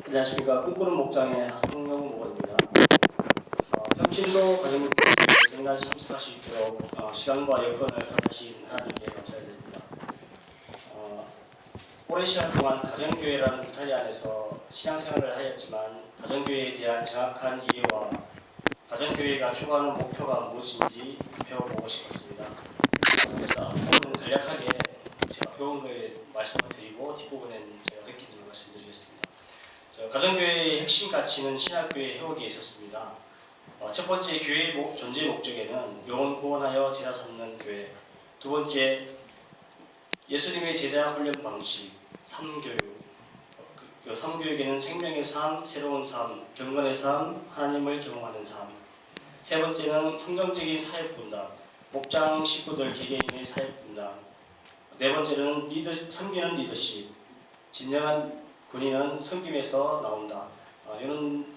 안녕하십니까. 꿈꾸는 목장의 하성영 목원입니다. 평신도 가정교회 세미나에 참석하실 수 있도록 시간과 여건을 허락하신 하나님께 감사드립니다. 오랜 시간 동안 가정교회라는 울타리 안에서 신앙생활을 하였지만 가정교회에 대한 정확한 이해와 가정교회가 추구하는 목표가 무엇인지 배워보고 싶었습니다. 앞부분은 간략하게 제가 배운 거에 말씀을 드리고 뒷부분엔 제가 느낀 점을 말씀드리겠습니다. 가정교회의 핵심 가치는 신학교의 회복에 있었습니다. 첫 번째, 교회의 존재 목적에는 영혼 구원하여 제자 삼는 교회. 두 번째, 예수님의 제자 훈련 방식, 삼교육. 그 삼교육에는 생명의 삶, 새로운 삶, 경건의 삶, 하나님을 경험하는 삶. 세 번째는 성경적인 사역 분담, 목장 식구들 개개인의 사역 분담. 네 번째는 섬기는 리더십, 진정한 군인은 섬김에서 나온다. 이런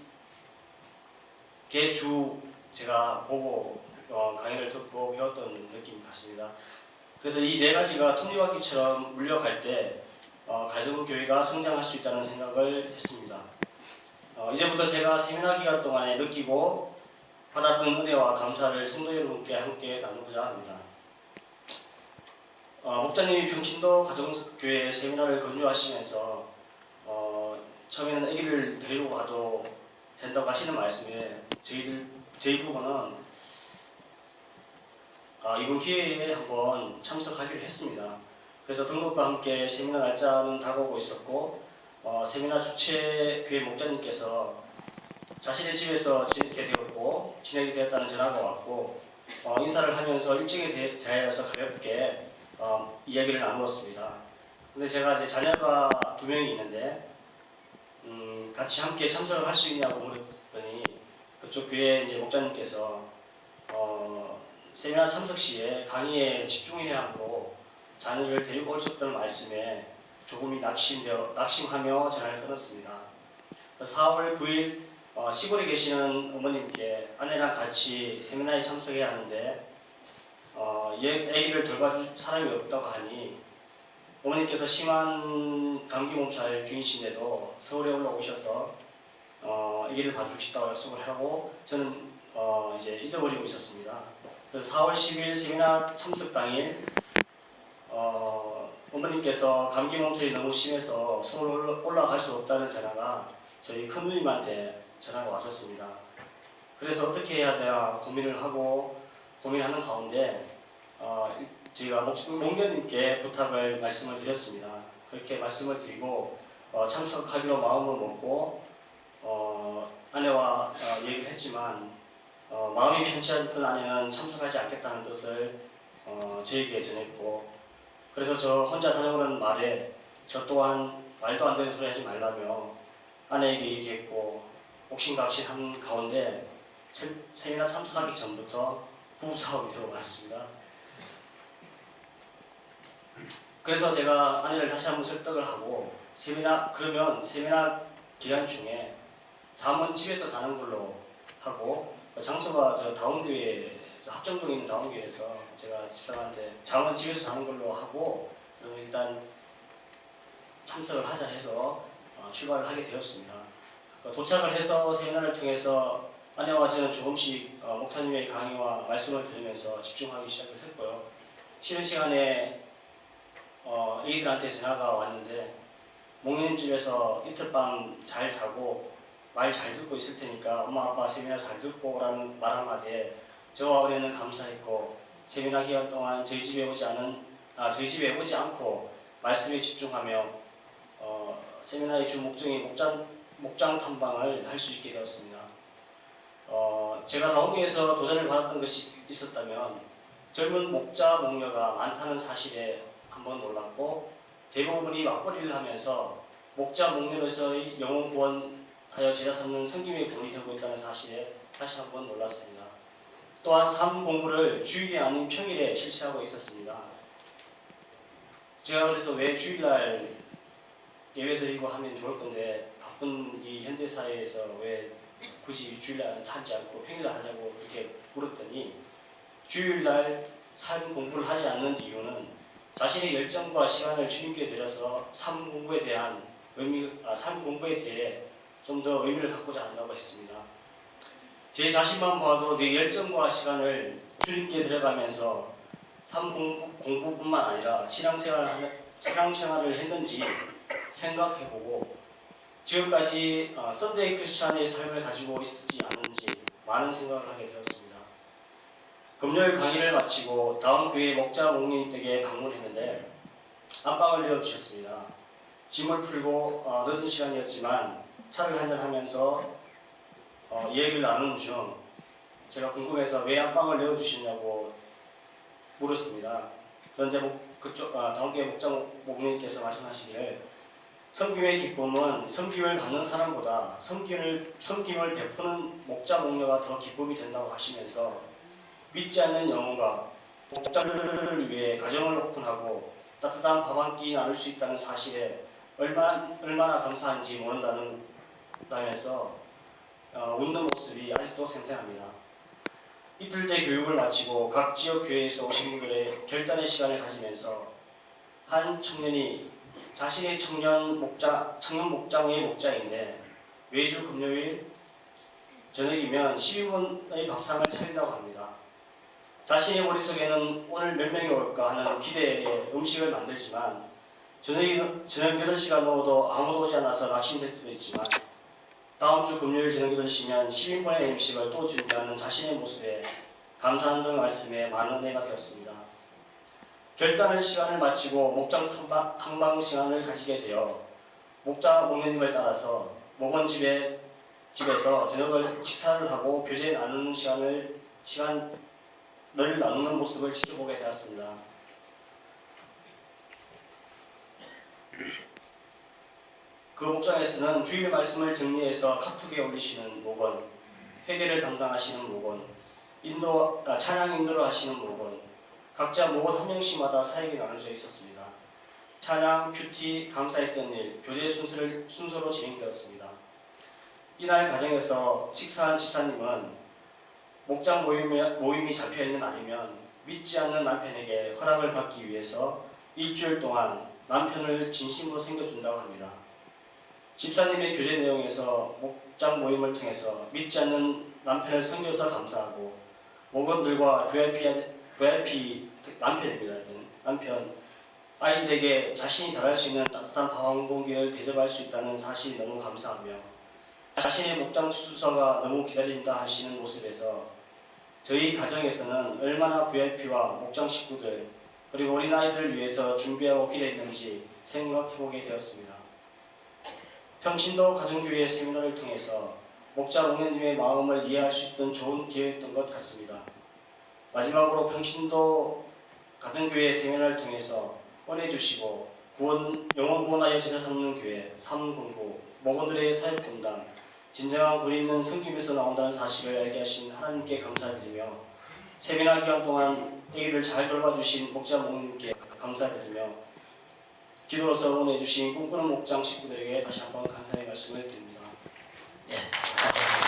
게 주 제가 보고 강의를 듣고 배웠던 느낌 같습니다. 그래서 이 네 가지가 톱니바퀴처럼 물려갈 때 가정교회가 성장할 수 있다는 생각을 했습니다. 이제부터 제가 세미나 기간 동안에 느끼고 받았던 은혜와 감사를 성도 여러분께 함께 나누고자 합니다. 목사님이 평신도 가정교회 세미나를 건조하시면서 처음에는 아기를 데리고 가도 된다고 하시는 말씀에 저희 부부는 이번 기회에 한번 참석하기로 했습니다. 그래서 등록과 함께 세미나 날짜는 다가오고 있었고 세미나 주최 교회 목자님께서 자신의 집에서 지내게 되었고 진행이 되었다는 전화가 왔고 인사를 하면서 일정에 대하여서 가볍게 이야기를 나누었습니다. 근데 제가 이제 자녀가 2명이 있는데 같이 함께 참석을 할 수 있냐고 물었더니 그쪽 교회 이제 목자님께서 세미나 참석 시에 강의에 집중해야 하므로 자녀를 데리고 올 수 없다는 말씀에 조금이 낙심하며 전화를 끊었습니다. 4월 9일 시골에 계시는 어머님께 아내랑 같이 세미나에 참석해야 하는데 아기를 돌봐줄 사람이 없다고 하니 어머님께서 심한 감기 몸살 중이신데도 서울에 올라오셔서 아기를 봐주고 싶다고 약속을 하고 저는 이제 잊어버리고 있었습니다. 그래서 4월 10일 세미나 참석 당일 어머님께서 감기 몸살이 너무 심해서 서울 올라갈 수 없다는 전화가 저희 큰누님한테 전화가 왔었습니다. 그래서 어떻게 해야 되나 고민하는 가운데 저희가 목녀님께 부탁을 말씀을 드렸습니다. 그렇게 말씀을 드리고 참석하기로 마음을 먹고 아내와 얘기를 했지만 마음이 편치 않던 아내는 참석하지 않겠다는 뜻을 저에게 전했고 그래서 저 혼자 다녀오는 말에 저 또한 말도 안 되는 소리 하지 말라며 아내에게 얘기했고 옥신각신한 가운데 세미나 참석하기 전부터 부부싸움이 되어버렸습니다. 그래서 제가 아내를 다시 한번 설득을 하고 그러면 세미나 기간 중에 잠은 집에서 자는 걸로 하고 장소가 저 다운교회 합정동에 있는 다운교회에서 제가 집사람한테 잠은 집에서 자는 걸로 하고 그러면 일단 참석을 하자 해서 출발을 하게 되었습니다. 도착을 해서 세미나를 통해서 아내와 저는 조금씩 목사님의 강의와 말씀을 들으면서 집중하기 시작을 했고요. 쉬는 시간에 애기들한테 전화가 왔는데 목님 집에서 이틀 밤 잘 자고 말 잘 듣고 있을 테니까 엄마 아빠 세미나 잘 듣고 라는 말 한마디에 저와 어린이는 감사했고 세미나 기간 동안 저희 집에 오지 않고 말씀에 집중하며 세미나의 주 목적인 목장 탐방을 할 수 있게 되었습니다. 제가 다운교에서 도전을 받았던 것이 있었다면 젊은 목자 목녀가 많다는 사실에 한번 놀랐고 대부분이 맞벌이를 하면서 목자 목녀로서의 영혼 구원하여 제자 삼는 섬김의 본이 되고 있다는 사실에 다시 한번 놀랐습니다. 또한 삶 공부를 주일이 아닌 평일에 실시하고 있었습니다. 제가 그래서 왜 주일날 예배 드리고 하면 좋을 건데 바쁜 이 현대사회에서 왜 굳이 주일날 하지 않고 평일날 하냐고 그렇게 물었더니 주일날 삶 공부를 하지 않는 이유는 자신의 열정과 시간을 주님께 드려서 삶 공부에 대해 좀 더 의미를 갖고자 한다고 했습니다. 제 자신만 봐도 내 열정과 시간을 주님께 들여가면서 삶 공부뿐만 아니라 신앙생활을 했는지 생각해보고 지금까지 썬데이 크리스찬의 삶을 가지고 있었지 않은지 많은 생각을 하게 되었습니다. 금요일 강의를 마치고 다음 교회 목자 목님 댁에 방문했는데 안방을 내어주셨습니다. 짐을 풀고 늦은 시간이었지만 차를 한잔하면서 이야기를 나누는 중 제가 궁금해서 왜 안방을 내어주시냐고 물었습니다. 그런데 다음 교회 목자 목님께서 말씀하시기를 섬김의 기쁨은 섬김을 받는 사람보다 섬김을 베푸는 목자 목녀가 더 기쁨이 된다고 하시면서 믿지 않는 영혼과 목자를 위해 가정을 오픈하고 따뜻한 밥 한 끼 나눌 수 있다는 사실에 얼마나 감사한지 모른다면서 웃는 모습이 아직도 생생합니다. 이틀째 교육을 마치고 각 지역 교회에서 오신 분들의 결단의 시간을 가지면서 한 청년이 자신의 청년 목장의 목자인데 매주 금요일 저녁이면 12분의 밥상을 차린다고 합니다. 자신의 머릿속에는 오늘 몇 명이 올까 하는 기대에 음식을 만들지만 저녁 8시가 넘어도 아무도 오지 않아서 낙심될 때도 있지만 다음 주 금요일 저녁 8시면 10인분의 음식을 또 준비하는 자신의 모습에 감사한다는 말씀에 많은 은혜가 되었습니다. 결단을 시간을 마치고 목장 탐방 시간을 가지게 되어 목자 목녀님을 따라서 집에서 저녁을 식사를 하고 교제 나누는 시간을 나누는 모습을 지켜보게 되었습니다. 그 목장에서는 주일 말씀을 정리해서 카톡에 올리시는 목원, 회계를 담당하시는 목원, 찬양 인도를 하시는 목원, 각자 목원 한 명씩마다 사역이 나눠져 있었습니다. 찬양, 큐티, 감사했던 일, 교제 순서로 진행되었습니다. 이날 가정에서 식사한 집사님은 목장 모임이 잡혀있는 날이면 믿지 않는 남편에게 허락을 받기 위해서 일주일 동안 남편을 진심으로 섬겨준다고 합니다. 집사님의 교제 내용에서 목장 모임을 통해서 믿지 않는 남편을 섬겨서 감사하고 목원들과 VIP 남편입니다. 남편 아이들에게 자신이 잘할 수 있는 따뜻한 밥 한 공기를 대접할 수 있다는 사실이 너무 감사하며 자신의 목장 순서가 너무 기다린다 하시는 모습에서 저희 가정에서는 얼마나 VIP와 목장 식구들 그리고 어린아이들을 위해서 준비하고 기대했는지 생각해보게 되었습니다. 평신도 가정교회 세미나를 통해서 목자 목녀님의 마음을 이해할 수 있던 좋은 기회였던 것 같습니다. 마지막으로 평신도 가정교회 세미나를 통해서 은혜 주시고 영혼 구원하여 제자 삼는 교회 309 목원들의 사역 분담 진정한 글 있는 성김에서 나온다는 사실을 알게 하신 하나님께 감사드리며 세미나 기간 동안 아기를 잘 돌봐주신 목자 목님께 감사드리며 기도로서 응원해 주신 꿈꾸는 목장 식구들에게 다시 한번 감사의 말씀을 드립니다. 예, 감사합니다.